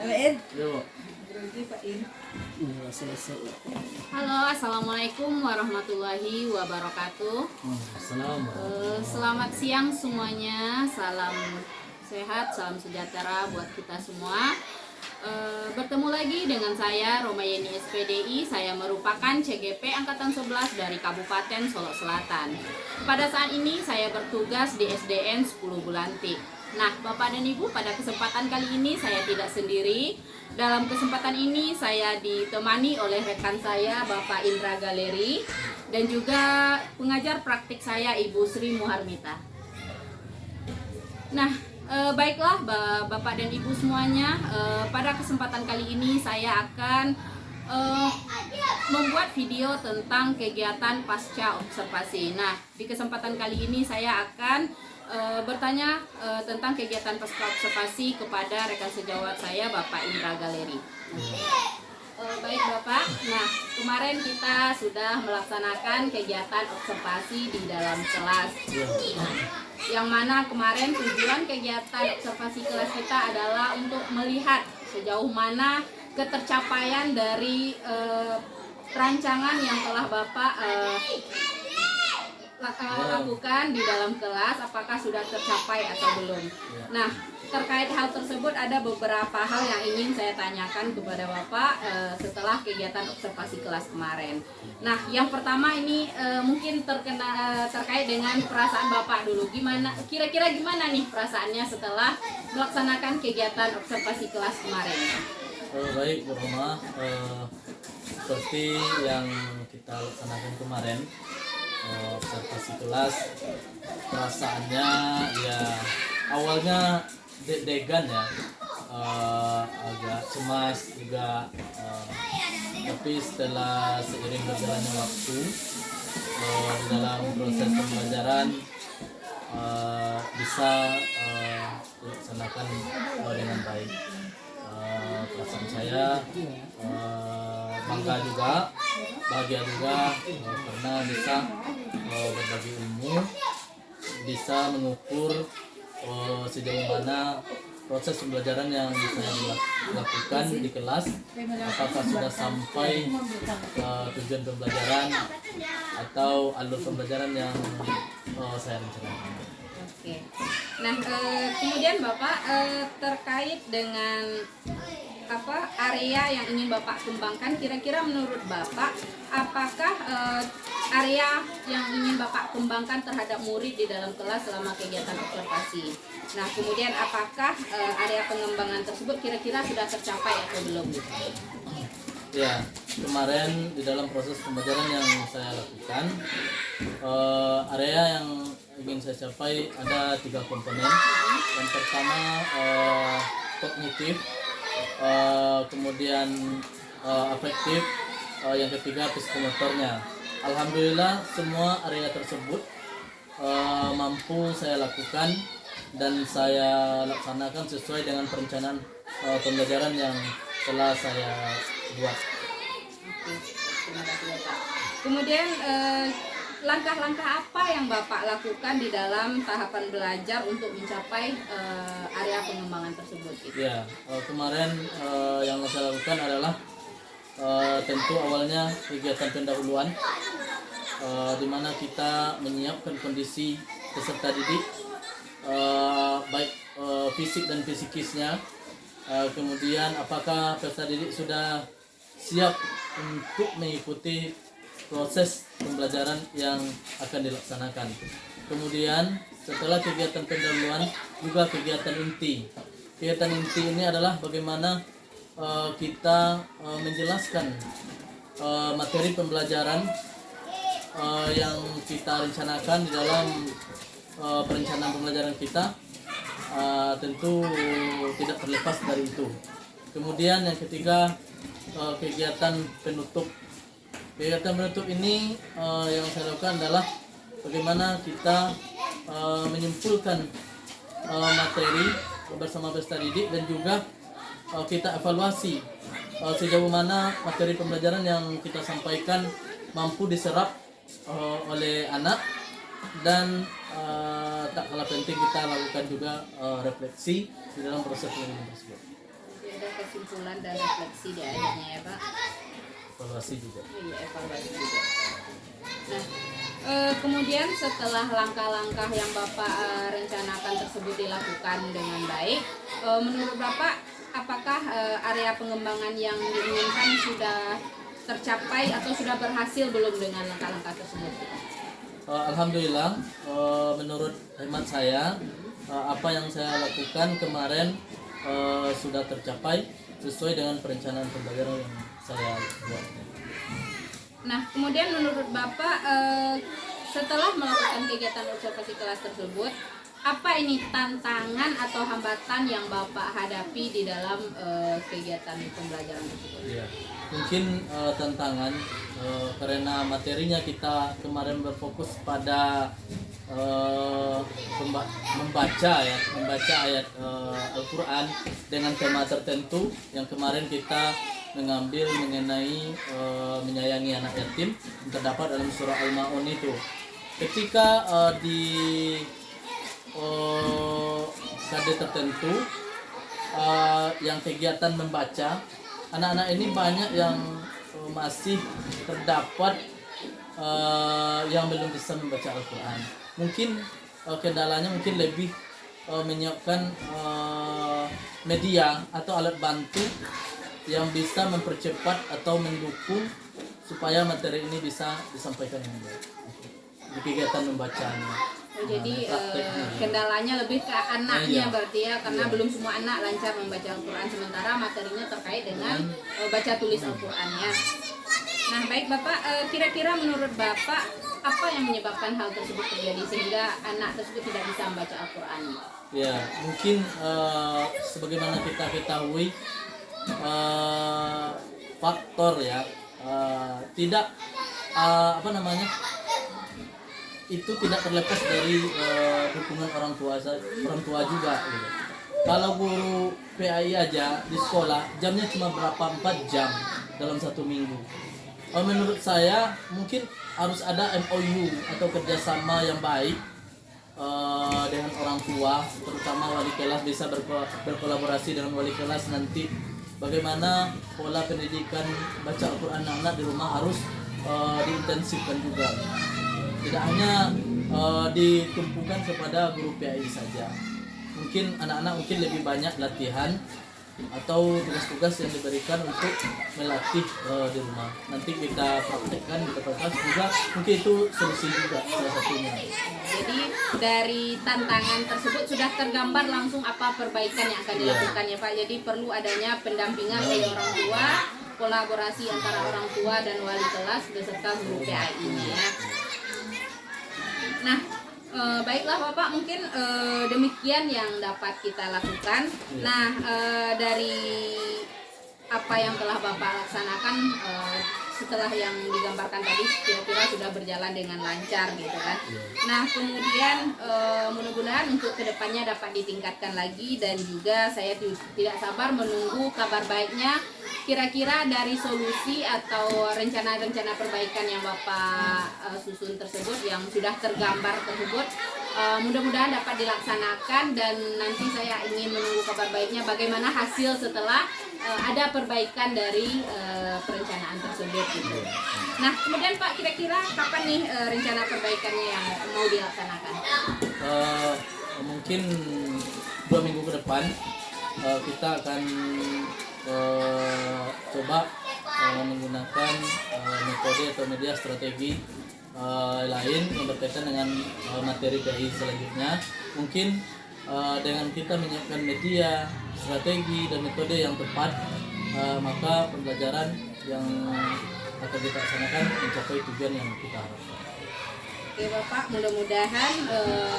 Halo, assalamualaikum warahmatullahi wabarakatuh. Selamat siang semuanya. Salam sehat, salam sejahtera buat kita semua. Bertemu lagi dengan saya Romayeni SPDI. Saya merupakan CGP Angkatan 11 dari Kabupaten Solo Selatan. Pada saat ini saya bertugas di SDN 10 Bulantik. Nah, Bapak dan Ibu, pada kesempatan kali ini saya tidak sendiri. Dalam kesempatan ini saya ditemani oleh rekan saya Bapak Indra Galeri dan juga pengajar praktik saya Ibu Sri Muharmita. Nah, baiklah Bapak dan Ibu semuanya, pada kesempatan kali ini saya akan membuat video tentang kegiatan pasca observasi. Nah, di kesempatan kali ini saya akan bertanya tentang kegiatan pasca observasi kepada rekan sejawat saya Bapak Indra Galeri. Baik Bapak, nah kemarin kita sudah melaksanakan kegiatan observasi di dalam kelas. Nah, yang mana kemarin tujuan kegiatan observasi kelas kita adalah untuk melihat sejauh mana ketercapaian dari rancangan yang telah Bapak lakukan di dalam kelas, apakah sudah tercapai atau belum. Nah, terkait hal tersebut ada beberapa hal yang ingin saya tanyakan kepada Bapak setelah kegiatan observasi kelas kemarin. Nah, yang pertama ini mungkin terkait dengan perasaan Bapak dulu. Kira-kira gimana nih perasaannya setelah melaksanakan kegiatan observasi kelas kemarin? Baik, Bu Roma, seperti yang kita laksanakan kemarin, observasi kelas, perasaannya ya awalnya deg-degan ya, agak cemas juga, tapi setelah seiring berjalannya waktu di dalam proses pembelajaran bisa dilaksanakan dengan baik. Perasaan saya bangga juga, bahagia juga karena bisa berbagi ilmu, bisa mengukur sejauh mana proses pembelajaran yang saya lakukan di kelas, apakah sudah sampai ke tujuan pembelajaran atau alur pembelajaran yang saya rencanakan. Oke. Nah, kemudian Bapak terkait dengan area yang ingin Bapak kembangkan, kira-kira menurut Bapak apakah area yang ingin Bapak kembangkan terhadap murid di dalam kelas selama kegiatan observasi? Nah, kemudian apakah area pengembangan tersebut kira-kira sudah tercapai atau belum? Ya, kemarin di dalam proses pembelajaran yang saya lakukan, area yang ingin saya capai ada 3 komponen. Yang pertama kognitif, kemudian afektif, yang ketiga psikomotornya. Alhamdulillah semua area tersebut mampu saya lakukan dan saya laksanakan sesuai dengan perencanaan pembelajaran yang telah saya buat. Oke, terima kasih Bapak. Kemudian langkah-langkah apa yang Bapak lakukan di dalam tahapan belajar untuk mencapai area pengembangan tersebut? Ya, kemarin yang saya lakukan adalah tentu awalnya kegiatan pendahuluan, di mana kita menyiapkan kondisi peserta didik, baik fisik dan psikisnya. Kemudian apakah peserta didik sudah siap untuk mengikuti proses pembelajaran yang akan dilaksanakan. Kemudian setelah kegiatan pendahuluan juga kegiatan inti. Kegiatan inti ini adalah bagaimana kita menjelaskan materi pembelajaran yang kita rencanakan di dalam perencanaan pembelajaran kita. Tentu tidak terlepas dari itu. Kemudian yang ketiga kegiatan penutup. Kegiatan penutup ini yang saya lakukan adalah bagaimana kita menyimpulkan materi bersama peserta didik dan juga kita evaluasi sejauh mana materi pembelajaran yang kita sampaikan mampu diserap oleh anak, dan tak kalah penting kita lakukan juga refleksi di dalam proses pembelajaran tersebut. kesimpulan dan refleksi di akhirnya ya Pak. Evaluasi juga. Iya, evaluasi juga. Nah, kemudian setelah langkah-langkah yang Bapak rencanakan tersebut dilakukan dengan baik, menurut Bapak apakah area pengembangan yang diinginkan sudah tercapai atau sudah berhasil belum dengan langkah-langkah tersebut? Alhamdulillah, menurut hemat saya, apa yang saya lakukan kemarin sudah tercapai sesuai dengan perencanaan pembelajaran yang saya buat. Nah, kemudian menurut Bapak setelah melakukan kegiatan observasi kelas tersebut, apa ini tantangan atau hambatan yang Bapak hadapi di dalam kegiatan pembelajaran tersebut? Ya, mungkin tantangan karena materinya kita kemarin berfokus pada membaca ayat Al-Quran dengan tema tertentu. Yang kemarin kita mengambil mengenai menyayangi anak yatim yang terdapat dalam surah Al-Maun itu. Ketika di kade tertentu yang kegiatan membaca, anak-anak ini banyak yang masih terdapat yang belum bisa membaca Al-Quran. Mungkin kendalanya mungkin lebih menyiapkan media atau alat bantu yang bisa mempercepat atau mendukung supaya materi ini bisa disampaikan dengan baik di kegiatan membacanya. Jadi kendalanya lebih ke anaknya berarti ya, karena belum semua anak lancar membaca Al-Quran, sementara materinya terkait dengan baca tulis Al-Qurannya. Nah baik Bapak, kira-kira menurut Bapak apa yang menyebabkan hal tersebut terjadi sehingga anak tersebut tidak bisa membaca Al-Quran? Ya mungkin sebagaimana kita ketahui faktor ya tidak itu tidak terlepas dari dukungan orang tua juga gitu. Kalau guru PAI aja di sekolah jamnya cuma berapa 4 jam dalam satu minggu. Menurut saya mungkin harus ada MOU atau kerjasama yang baik dengan orang tua, terutama wali kelas bisa berkolaborasi dengan wali kelas nanti. Bagaimana pola pendidikan baca Al-Quran anak-anak di rumah harus diintensifkan juga. Tidak hanya ditumpukan kepada guru PAI saja. Mungkin anak-anak mungkin lebih banyak latihan atau tugas-tugas yang diberikan untuk melatih di rumah. Nanti kita praktekkan di kelas juga, mungkin itu solusi juga salah satunya. Jadi dari tantangan tersebut sudah tergambar langsung apa perbaikan yang akan dilakukan ya Pak. Jadi perlu adanya pendampingan dari orang tua, kolaborasi antara orang tua dan wali kelas beserta guru PAI ini ya. Nah, baiklah Bapak, mungkin demikian yang dapat kita lakukan. Nah, dari apa yang telah Bapak laksanakan setelah yang digambarkan tadi kira-kira sudah berjalan dengan lancar gitu kan. Nah, kemudian mudah-mudahan untuk kedepannya dapat ditingkatkan lagi, dan juga saya tidak sabar menunggu kabar baiknya. Kira-kira dari solusi atau rencana-rencana perbaikan yang Bapak susun tersebut, yang sudah tergambar tersebut, mudah-mudahan dapat dilaksanakan, dan nanti saya ingin menunggu kabar baiknya bagaimana hasil setelah ada perbaikan dari perencanaan tersebut gitu. Nah, kemudian Pak, kira-kira kapan nih rencana perbaikannya yang mau dilaksanakan? Mungkin 2 minggu ke depan kita akan coba menggunakan metode atau media strategi lain yang berkaitan dengan materi PAI selanjutnya. Mungkin dengan kita menyiapkan media, strategi dan metode yang tepat, maka pembelajaran yang akan kita laksanakan mencapai tujuan yang kita harapkan. Oke Bapak, mudah-mudahan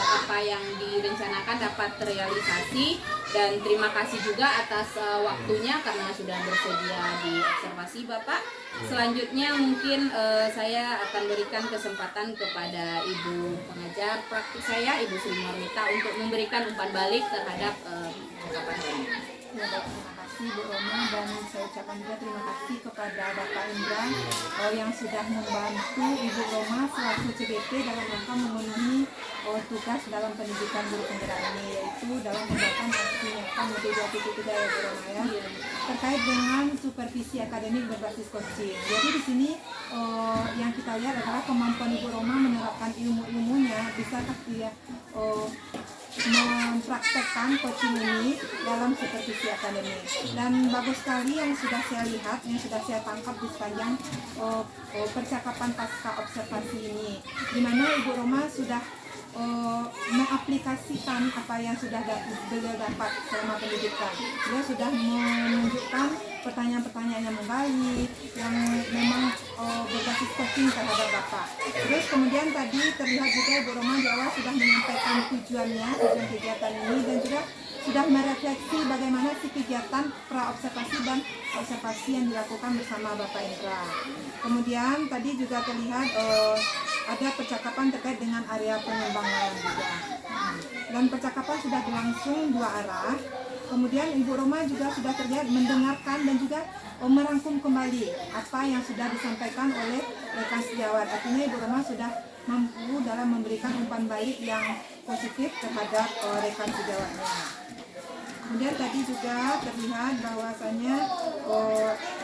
apa yang direncanakan dapat terrealisasi, dan terima kasih juga atas waktunya karena sudah bersedia di observasi Bapak. Selanjutnya mungkin saya akan berikan kesempatan kepada Ibu pengajar praktik saya, Ibu Sri Marmita, untuk memberikan umpan balik terhadap ungkapan ini. Terima kasih Bu Roma, dan saya ucapkan juga terima kasih kepada Bapak Indra yang sudah membantu Ibu Roma selaku CGP dalam rangka memenuhi tugas dalam pendidikan guru penggerak ini, yaitu dalam pembuatan aksi nyata Mutu 2.3 ya Bu Roma ya. terkait dengan supervisi akademik berbasis coaching. Jadi di sini yang kita lihat adalah kemampuan Ibu Roma menerapkan ilmu-ilmunya, bisakah dia mempraktekkan coaching ini dalam supervisi akademik. Dan bagus sekali yang sudah saya lihat, yang sudah saya tangkap di sepanjang percakapan pasca observasi ini, di mana Ibu Roma sudah mengaplikasikan apa yang sudah beliau dapat selama pendidikan. Dia sudah menunjukkan pertanyaan-pertanyaan yang menggali, yang memang berbasis coaching terhadap Bapak. Terus kemudian tadi terlihat juga Ibu Roma di awal sudah menyampaikan tujuan kegiatan ini, dan juga sudah merefleksi bagaimana sih kegiatan pra-observasi dan observasi yang dilakukan bersama Bapak Indra. Kemudian tadi juga terlihat ada percakapan terkait dengan area pengembangan juga. Dan percakapan sudah berlangsung dua arah. Kemudian Ibu Roma juga sudah terlihat mendengarkan dan juga merangkum kembali apa yang sudah disampaikan oleh rekan sejawat. Artinya Ibu Roma sudah mampu dalam memberikan umpan balik yang positif terhadap rekan sejawatnya. Kemudian tadi juga terlihat bahwasannya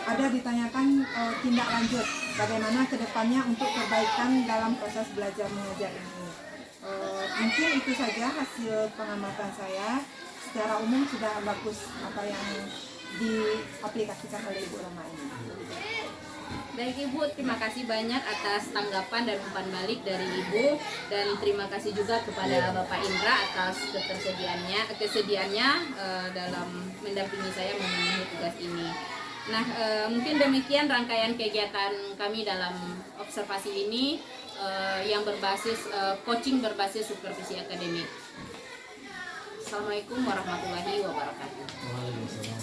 ada ditanyakan tindak lanjut bagaimana kedepannya untuk perbaikan dalam proses belajar mengajar ini. Mungkin itu saja hasil pengamatan saya. Secara umum sudah bagus apa yang diaplikasikan oleh Ibu Roma ini. Baik Ibu, terima kasih banyak atas tanggapan dan umpan balik dari Ibu, dan terima kasih juga kepada Bapak Indra atas kesediaannya dalam mendampingi saya memenuhi tugas ini. Nah, mungkin demikian rangkaian kegiatan kami dalam observasi ini yang berbasis coaching berbasis supervisi akademik. Assalamualaikum warahmatullahi wabarakatuh. Waalaikumsalam.